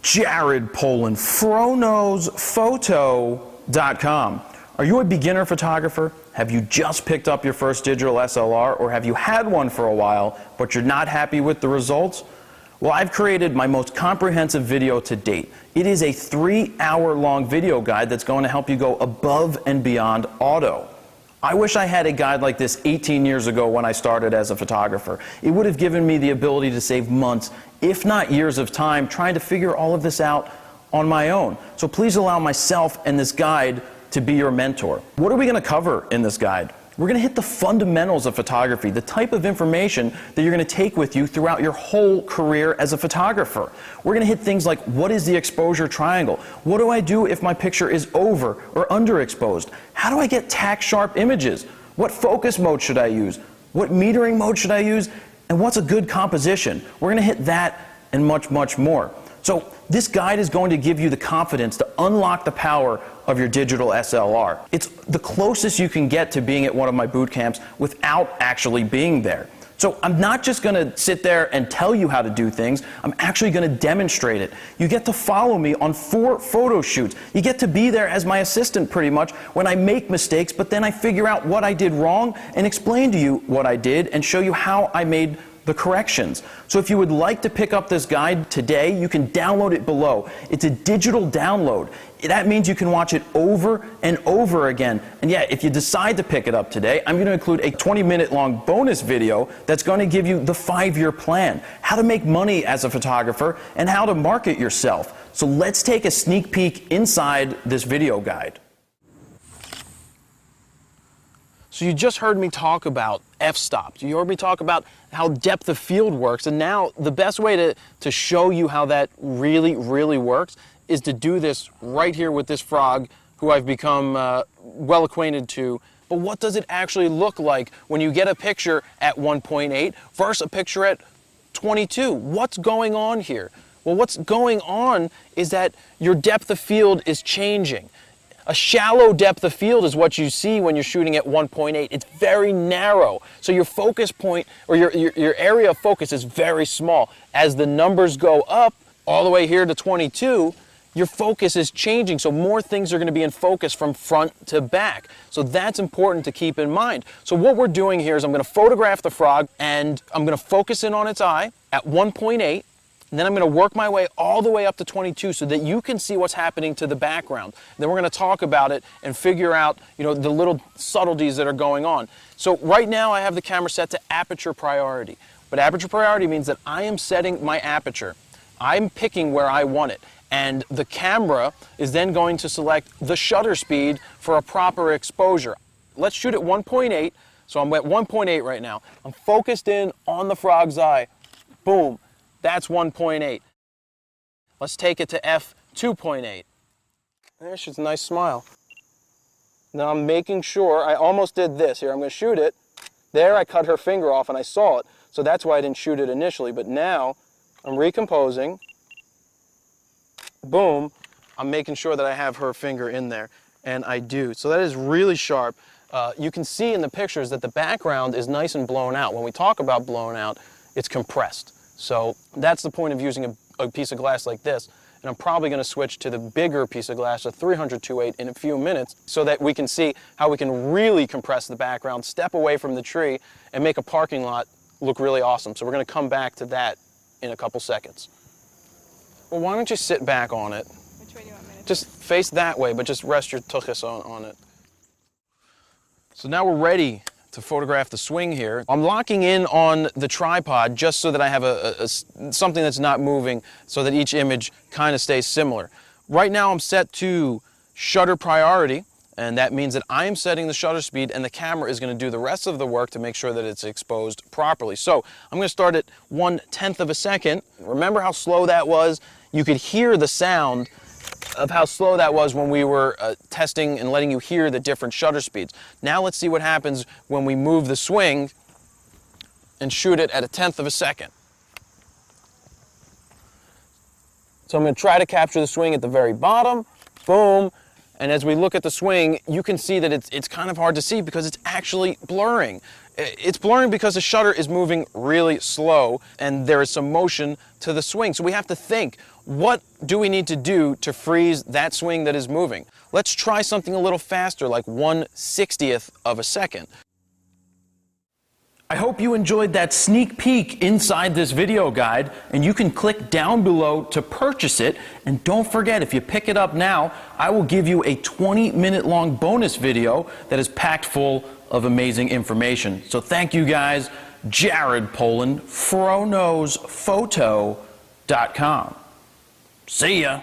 Jared Polin, FroKnowsPhoto.com. Are you a beginner photographer? Have you just picked up your first digital SLR, or have you had one for a while, but you're not happy with the results? Well, I've created my most comprehensive video to date. It is a 3-hour-long video guide that's going to help you go above and beyond auto. I wish I had a guide like this 18 years ago when I started as a photographer. It would have given me the ability to save months, if not years of time, trying to figure all of this out on my own. So please allow myself and this guide to be your mentor. What are we going to cover in this guide? We're going to hit the fundamentals of photography, the type of information that you're going to take with you throughout your whole career as a photographer. We're going to hit things like, what is the exposure triangle? What do I do if my picture is over or underexposed? How do I get tack sharp images? What focus mode should I use? What metering mode should I use? And what's a good composition? We're going to hit that and much, much more. So this guide is going to give you the confidence to unlock the power of your digital SLR. It's the closest you can get to being at one of my boot camps without actually being there. So I'm not just going to sit there and tell you how to do things, I'm actually going to demonstrate it. You get to follow me on 4 photo shoots. You get to be there as my assistant pretty much when I make mistakes, but then I figure out what I did wrong and explain to you what I did and show you how I made the corrections. So if you would like to pick up this guide today, you can download it below. It's a digital download. That means you can watch it over and over again. And yeah, if you decide to pick it up today, I'm going to include a 20-minute long bonus video that's going to give you the 5-year plan, how to make money as a photographer, and how to market yourself. So let's take a sneak peek inside this video guide. So you just heard me talk about f-stops. You heard me talk about how depth of field works, and now the best way to show you how that really, really works is to do this right here with this frog who I've become well acquainted to. But what does it actually look like when you get a picture at 1.8 versus a picture at 22? What's going on here? Well, what's going on is that your depth of field is changing. A shallow depth of field is what you see when you're shooting at 1.8. It's very narrow. So your focus point, or your area of focus is very small. As the numbers go up, all the way here to 22, your focus is changing. So more things are going to be in focus from front to back. So that's important to keep in mind. So what we're doing here is I'm going to photograph the frog, and I'm going to focus in on its eye at 1.8. And then I'm going to work my way all the way up to 22 so that you can see what's happening to the background. Then we're going to talk about it and figure out, the little subtleties that are going on. So right now I have the camera set to aperture priority. But aperture priority means that I am setting my aperture. I'm picking where I want it. And the camera is then going to select the shutter speed for a proper exposure. Let's shoot at 1.8. So I'm at 1.8 right now. I'm focused in on the frog's eye. Boom. That's 1.8. Let's take it to f2.8. There, she's a nice smile. Now I'm making sure, I almost did this here. I'm going to shoot it. There I cut her finger off and I saw it. So that's why I didn't shoot it initially. But now I'm recomposing. Boom. I'm making sure that I have her finger in there. And I do. So that is really sharp. You can see in the pictures that the background is nice and blown out. When we talk about blown out, it's compressed. So that's the point of using a piece of glass like this. And I'm probably going to switch to the bigger piece of glass, a 300-2.8, in a few minutes so that we can see how we can really compress the background, step away from the tree, and make a parking lot look really awesome. So we're going to come back to that in a couple seconds. Well, why don't you sit back on it? Which way do you want me to? Just face that way, but just rest your tuchus on it. So now we're ready to photograph the swing here. I'm locking in on the tripod just so that I have something that's not moving so that each image kind of stays similar. Right now I'm set to shutter priority, and that means that I am setting the shutter speed and the camera is going to do the rest of the work to make sure that it's exposed properly. So I'm going to start at 1/10 of a second. Remember how slow that was? You could hear the sound of how slow that was when we were testing and letting you hear the different shutter speeds. Now let's see what happens when we move the swing and shoot it at 1/10 of a second. So I'm going to try to capture the swing at the very bottom. Boom. And as we look at the swing, you can see that it's kind of hard to see because it's actually blurring. It's blurring because the shutter is moving really slow and there is some motion to the swing. So we have to think, what do we need to do to freeze that swing that is moving? Let's try something a little faster, like 1/60th of a second. I hope you enjoyed that sneak peek inside this video guide, and you can click down below to purchase it. And don't forget, if you pick it up now, I will give you a 20-minute long bonus video that is packed full of amazing information. So thank you guys. Jared Polin, FroKnowsPhoto.com. See ya.